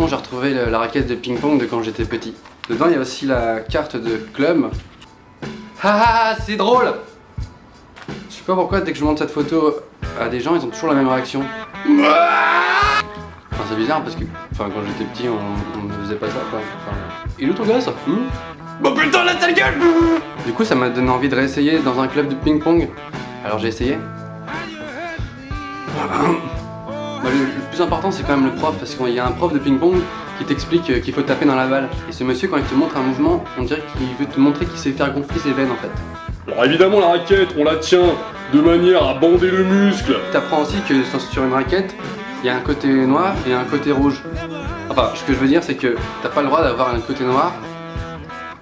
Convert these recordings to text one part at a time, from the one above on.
carton, j'ai retrouvé la raquette de ping-pong de quand j'étais petit. Dedans, il y a aussi la carte de club. Ah, c'est drôle! Je sais pas pourquoi, dès que je montre cette photo à des gens, ils ont toujours la même réaction. Enfin, c'est bizarre parce que quand j'étais petit, on ne faisait pas ça, quoi. Enfin, il est où ton gosse? Bah putain, la sale gueule! Du coup, ça m'a donné envie de réessayer dans un club de ping-pong. Alors j'ai essayé. Bah, le plus important, c'est quand même le prof, parce qu'il y a un prof de ping-pong qui t'explique qu'il faut taper dans la balle. Et ce monsieur, quand il te montre un mouvement, on dirait qu'il veut te montrer qu'il sait faire gonfler ses veines en fait. Alors évidemment, la raquette, on la tient de manière à bander le muscle. T'apprends aussi que sur une raquette, il y a un côté noir et un côté rouge. Enfin, ce que je veux dire, c'est que t'as pas le droit d'avoir un côté noir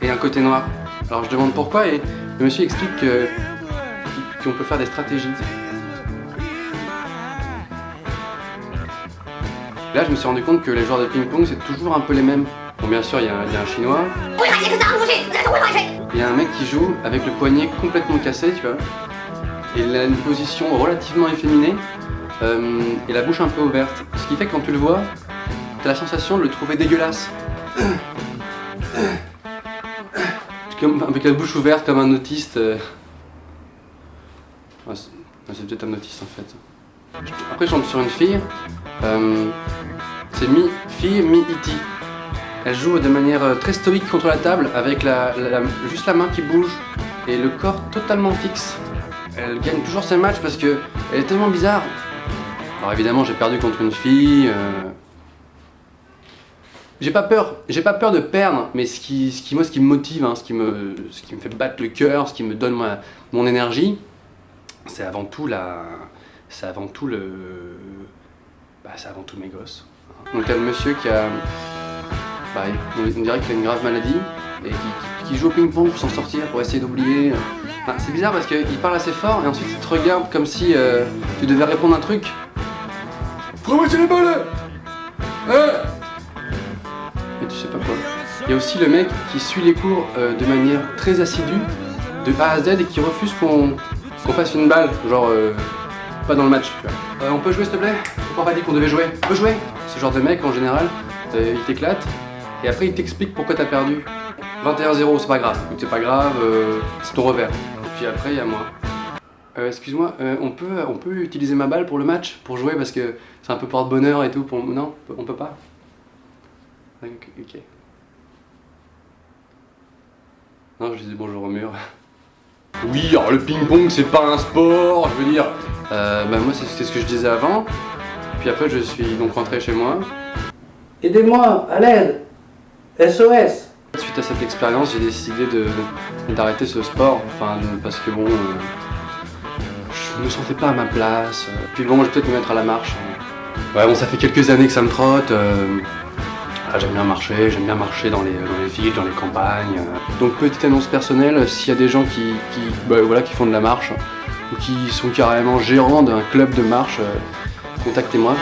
et un côté noir. Alors je demande pourquoi et le monsieur explique qu'on peut faire des stratégies. Là, je me suis rendu compte que les joueurs de ping-pong, c'est toujours un peu les mêmes. Bon, bien sûr, il y a un chinois. Il y a un mec qui joue avec le poignet complètement cassé, tu vois. Et il a une position relativement efféminée et la bouche un peu ouverte. Ce qui fait que quand tu le vois, t'as la sensation de le trouver dégueulasse. Avec la bouche ouverte comme un autiste. Ouais, c'est peut-être un autiste en fait. Après, je tombe sur une fille. C'est mi-fille, mi-E.T. Elle joue de manière très stoïque contre la table avec juste la main qui bouge et le corps totalement fixe. Elle gagne toujours ses matchs parce qu'elle est tellement bizarre. Alors évidemment, j'ai perdu contre une fille. J'ai pas peur de perdre, mais ce qui me motive, hein, ce qui me fait battre le cœur, ce qui me donne mon énergie, c'est avant tout mes gosses. Donc t'as le monsieur qui a, on dirait qu'il a une grave maladie et qui joue au ping-pong pour s'en sortir, pour essayer d'oublier. Enfin, c'est bizarre parce qu'il parle assez fort et ensuite il te regarde comme si tu devais répondre un truc. Remettez les balles! Et tu sais pas quoi. Il y a aussi le mec qui suit les cours de manière très assidue, de A à Z, et qui refuse qu'on fasse une balle, genre pas dans le match, tu vois. On peut jouer s'il te plaît? Pourquoi on m'a dit qu'on devait jouer? On peut jouer? Ce genre de mec en général, il t'éclate et après il t'explique pourquoi t'as perdu. 21-0, c'est pas grave, c'est ton revers. Et puis après il y a moi. Excuse-moi, on peut utiliser ma balle pour le match, pour jouer parce que c'est un peu porte-bonheur et tout. Non, on peut pas. Ok. Non, je disais bonjour au mur. Oui, alors le ping-pong c'est pas un sport, je veux dire. Moi c'est ce que je disais avant. Puis après je suis donc rentré chez moi. Aidez-moi, à l'aide! SOS! Suite à cette expérience, j'ai décidé d'arrêter ce sport. Parce que bon, je me sentais pas à ma place. Puis bon, je vais peut-être me mettre à la marche. Ouais, bon, ça fait quelques années que ça me trotte. J'aime bien marcher dans les villes, dans les campagnes. Donc petite annonce personnelle, s'il y a des gens qui font de la marche ou qui sont carrément gérants d'un club de marche, contactez-moi.